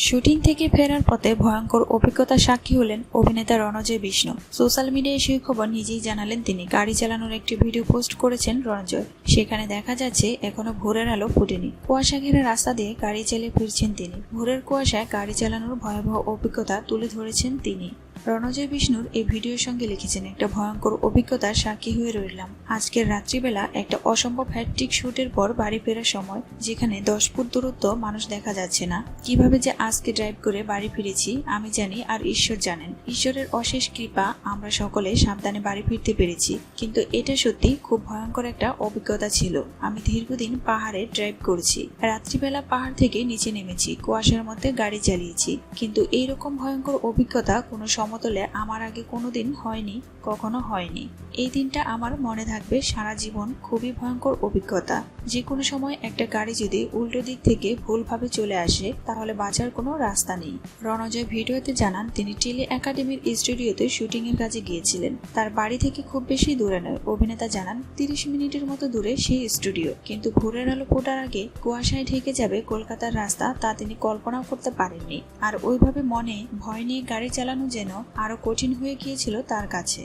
Shooting থেকে ফেরার পথে ভয়ঙ্কর অভিজ্ঞতার সাক্ষী হলেন অভিনেতা রণজয় বিষ্ণু। সোশ্যাল মিডিয়ায় সেই খবর নিজেই জানালেন তিনি। গাড়ি চালানোর একটি ভিডিও পোস্ট করেছেন রণজয়। সেখানে দেখা যাচ্ছে এখনো ভোরের আলো ফুটেনি। কুয়াশা ঘেরা রাস্তা দিয়ে গাড়ি চালিয়ে ফিরছেন তিনি। ভোরের কুয়াশায় গাড়ি চালানোর ভয়াবহ অভিজ্ঞতা তুলে ধরেছেন তিনি। রণজয় বিষ্ণুর এই ভিডিওর সঙ্গে লিখেছেন, একটা ভয়ঙ্কর অভিজ্ঞতার সাক্ষী হয়ে রইলাম। আজকের রাত্রিবেলা একটা অসম্ভব হ্যাট্রিক শুটের পর বাড়ি ফেরার সময় যেখানে 10 ফুট দূরত্ব মানুষ দেখা যাচ্ছে না, কিভাবে যে আজকে ড্রাইভ করে বাড়ি ফিরেছি আমি জানি আর ঈশ্বর জানেন। ঈশ্বরের অশেষ কৃপা আমরা সকলে সাবধানে বাড়ি ফিরতে পেরেছি। কিন্তু এটা সত্যি খুব ভয়ঙ্কর একটা অভিজ্ঞতা ছিল। আমি দীর্ঘদিন পাহাড়ে ড্রাইভ করেছি, রাত্রিবেলা পাহাড় থেকে নিচে নেমেছি, কুয়াশার মধ্যে গাড়ি চালিয়েছি, কিন্তু এইরকম ভয়ঙ্কর অভিজ্ঞতা কোনো সমতলে আমার আগে কোনোদিন হয়নি, কখনো হয়নি। এই দিনটা আমার মনে থাকবে সারা জীবন। খুবই ভয়ঙ্কর অভিজ্ঞতা। যে কোনো সময় একটা গাড়ি যদি উল্টো দিক থেকে ভুলভাবে চলে আসে তাহলে বাঁচার কোনো রাস্তা নেই। রণজয় ভিডিওতে জানান তিনি টেলি একাডেমির স্টুডিওতে শুটিং এর কাজে গিয়েছিলেন। তার বাড়ি থেকে খুব বেশি দূরে নয়। অভিনেতা জানান 30 মিনিটের মতো দূরে সেই স্টুডিও, কিন্তু ভোরের আলো ফোটার আগে কুয়াশায় ঢেকে যাবে কলকাতার রাস্তা তা তিনি কল্পনাও করতে পারেননি। আর ওইভাবে মনে ভয় নিয়ে গাড়ি চালানো যেন আরো কঠিন হয়ে গিয়েছিল তার কাছে।